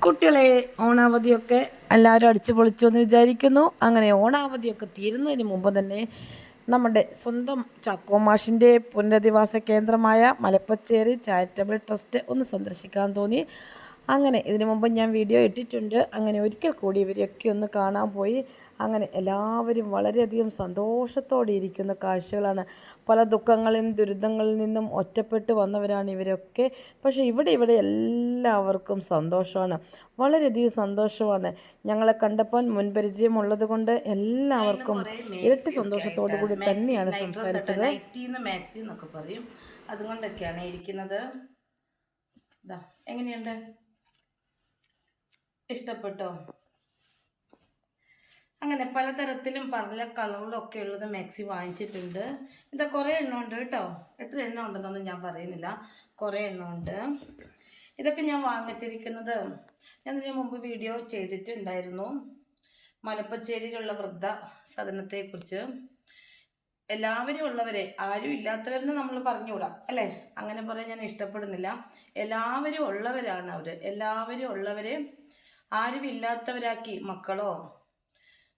കുട്ടികളെ ഓണാവധിയൊക്കെ എല്ലാവരും അടിച്ചു പൊളിച്ചു എന്ന് വിചാരിക്കുന്നു. അങ്ങനെ ഓണാവധിയൊക്കെ തീരുന്നതിന് മുമ്പ് തന്നെ നമ്മുടെ സ്വന്തം ചാക്കോ മാഷിൻ്റെ പുനരധിവാസ കേന്ദ്രമായ മലപ്പച്ചേരി ചാരിറ്റബിൾ ട്രസ്റ്റ് ഒന്ന് സന്ദർശിക്കാൻ തോന്നി. അങ്ങനെ ഇതിനു മുമ്പ് ഞാൻ വീഡിയോ ഇട്ടിട്ടുണ്ട്. അങ്ങനെ ഒരിക്കൽ കൂടി ഇവരെയൊക്കെ ഒന്ന് കാണാൻ പോയി. അങ്ങനെ എല്ലാവരും വളരെയധികം സന്തോഷത്തോടെ ഇരിക്കുന്ന കാഴ്ചകളാണ്. പല ദുഃഖങ്ങളിലും ദുരിതങ്ങളിൽ നിന്നും ഒറ്റപ്പെട്ട് വന്നവരാണ് ഇവരൊക്കെ. പക്ഷേ ഇവിടെ എല്ലാവർക്കും സന്തോഷമാണ്, വളരെയധികം സന്തോഷമാണ്. ഞങ്ങളെ കണ്ടപ്പോൾ മുൻപരിചയമുള്ളത് കൊണ്ട് എല്ലാവർക്കും ഇരട്ടി സന്തോഷത്തോടു കൂടി തന്നെയാണ് സംസാരിച്ചത്. മാക്സി എന്നൊക്കെ പറയും, അതുകൊണ്ടൊക്കെയാണ് ഇരിക്കുന്നത്. എങ്ങനെയുണ്ട്, ഇഷ്ടപ്പെട്ടോ? അങ്ങനെ പലതരത്തിലും പല കളറിലും ഒക്കെ ഉള്ളത് മാക്സി വാങ്ങിച്ചിട്ടുണ്ട്. ഇത് കുറേ എണ്ണം ഉണ്ട് കേട്ടോ. എത്ര എണ്ണം ഉണ്ടെന്നൊന്നും ഞാൻ പറയുന്നില്ല, കുറേ എണ്ണം ഉണ്ട്. ഇതൊക്കെ ഞാൻ വാങ്ങിച്ചിരിക്കുന്നത്, ഞാൻ ഇതിന് മുമ്പ് വീഡിയോ ചെയ്തിട്ടുണ്ടായിരുന്നു മലപ്പച്ചേരിയിലുള്ള വൃദ്ധ സദനത്തെക്കുറിച്ച്. എല്ലാവരും ഉള്ളവരെ, ആരും ഇല്ലാത്തവരെന്ന് നമ്മൾ പറഞ്ഞുകൂടാ അല്ലേ, അങ്ങനെ പറയാൻ ഞാൻ ഇഷ്ടപ്പെടുന്നില്ല. എല്ലാവരും ഉള്ളവരാണ് അവർ. എല്ലാവരും ഉള്ളവരെ ആരും ഇല്ലാത്തവരാക്കി മക്കളോ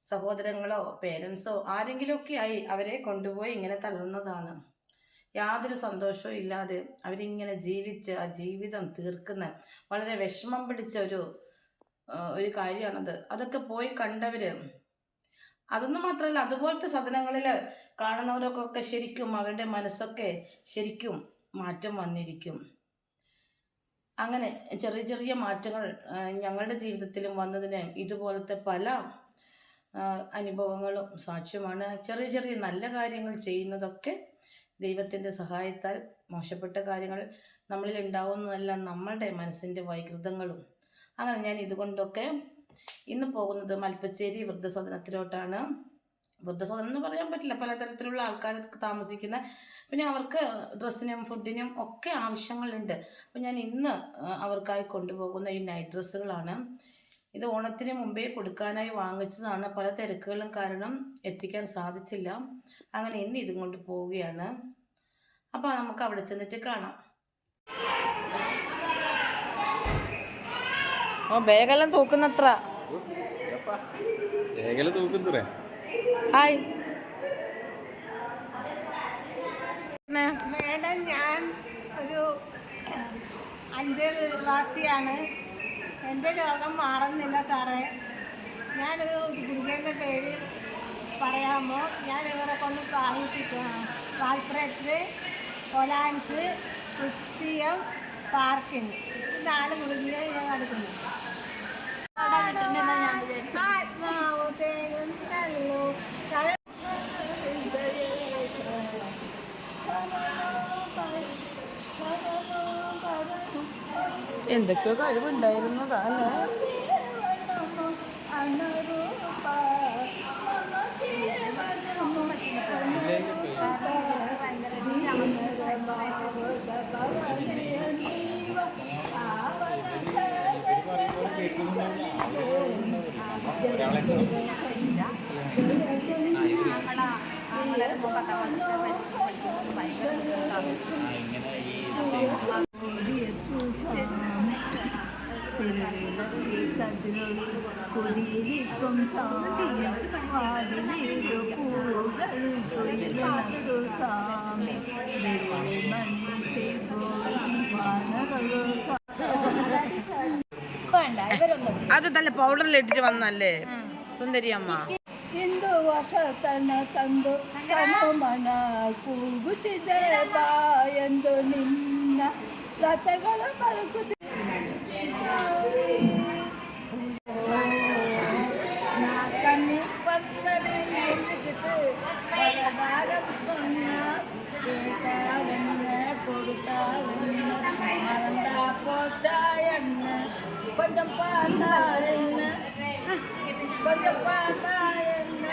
സഹോദരങ്ങളോ പേരൻസോ ആരെങ്കിലുമൊക്കെ ആയി അവരെ കൊണ്ടുപോയി ഇങ്ങനെ തള്ളുന്നതാണ്. യാതൊരു സന്തോഷവും ഇല്ലാതെ അവരിങ്ങനെ ജീവിച്ച് ആ ജീവിതം തീർക്കുന്ന വളരെ വിഷമം പിടിച്ച ഒരു കാര്യമാണത്. അതൊക്കെ പോയി കണ്ടവര്, അതൊന്നും മാത്രമല്ല, അതുപോലത്തെ സദനങ്ങളിൽ കാണുന്നവർക്കൊക്കെ ശരിക്കും അവരുടെ മനസ്സൊക്കെ ശരിക്കും മാറ്റം വന്നിരിക്കും. അങ്ങനെ ചെറിയ ചെറിയ മാറ്റങ്ങൾ ഞങ്ങളുടെ ജീവിതത്തിലും വന്നതിന് ഇതുപോലത്തെ പല അനുഭവങ്ങളും സാക്ഷ്യമാണ്. ചെറിയ ചെറിയ നല്ല കാര്യങ്ങൾ ചെയ്യുന്നതൊക്കെ ദൈവത്തിൻ്റെ സഹായത്താൽ, മോശപ്പെട്ട കാര്യങ്ങൾ നമ്മളിൽ ഉണ്ടാവുന്നതല്ല നമ്മളുടെ മനസ്സിൻ്റെ വൈകൃതങ്ങളും. അങ്ങനെ ഞാൻ ഇതുകൊണ്ടൊക്കെ ഇന്ന് പോകുന്നത് മൽപ്പച്ചേരി വൃദ്ധസദനത്തിലോട്ടാണ്. വൃദ്ധസദനം എന്ന് പറയാൻ പറ്റില്ല, പലതരത്തിലുള്ള ആൾക്കാർ താമസിക്കുന്ന, പിന്നെ അവർക്ക് ഡ്രസ്സിനും ഫുഡിനും ഒക്കെ ആവശ്യങ്ങളുണ്ട്. അപ്പം ഞാൻ ഇന്ന് അവർക്കായി കൊണ്ടുപോകുന്ന ഈ നൈറ്റ് ഡ്രസ്സുകളാണ്. ഇത് ഓണത്തിന് മുമ്പേ കൊടുക്കാനായി വാങ്ങിച്ചതാണ്. പല തിരക്കുകളും കാരണം എത്തിക്കാൻ സാധിച്ചില്ല. അങ്ങനെ ഇന്ന് ഇതും കൊണ്ട് പോവുകയാണ്. അപ്പോൾ നമുക്ക് അവിടെ ചെന്നിട്ട് കാണാം. ബേഗെല്ലാം തൂക്കുന്നത്ര. ഹായ് മേഡം, ഞാൻ ഒരു അന്തേവാസിയാണ്. എൻ്റെ രോഗം മാറുന്നില്ല സാറേ. ഞാനൊരു ഗുളികേൻ്റെ പേര് പറയാമോ? ഞാൻ ഇവരെ കൊണ്ട് വാങ്ങിപ്പിക്കാം. വാൽപ്രേറ്റ്, കൊലാൻസ്, ക്രിസ്റ്റിയം, പാർക്കിങ്, 4 ഗുളിക ഞാൻ എടുക്കുന്നു. ആത്മാവ് തേങ്ങുന്നല്ലോ. എന്തൊക്കെയോ കഴിവുണ്ടായിരുന്നതാ അല്ലേ? കുടിയിരിക്കും സ്വാമി, പൂകൾ തൊഴിലുണർത്തു സ്വാമി, അത് നല്ല പൗഡറിലിട്ടിട്ട് വന്നല്ലേ സുന്ദരി അമ്മ. ഹിന്ദു വസതന തന്തു കനുമന കൂകുത്തിಎಂದು ನಿನ್ನ ರಥಗಳ ಬರುಕುತ್ತಿ കന്നി പന്നടി എന്നിട്ട് പലതാരം சொன்ன കേട്ടാലെന്നെ കൊടുത്താലെന്നെ മറന്നാ പോച്ചാ എന്നെ கொஞ்சம் பார்த்தா என்ன கொஞ்சம் பார்த்தா என்ன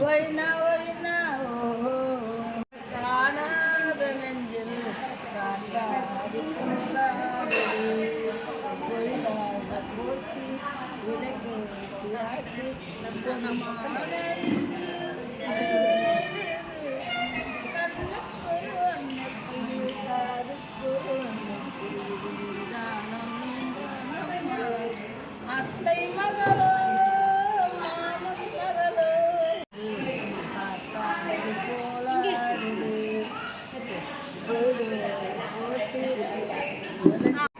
ஒய்னா ஒய்னா ஓ காணாத நெஞ்சில் காட்டாடி ஒய்னாத போச்சு விலைக்கு ஆச்சு குணமான கண்ணுக்கு ஒன்று காதுக்கு ஒன்று വിലക്ക്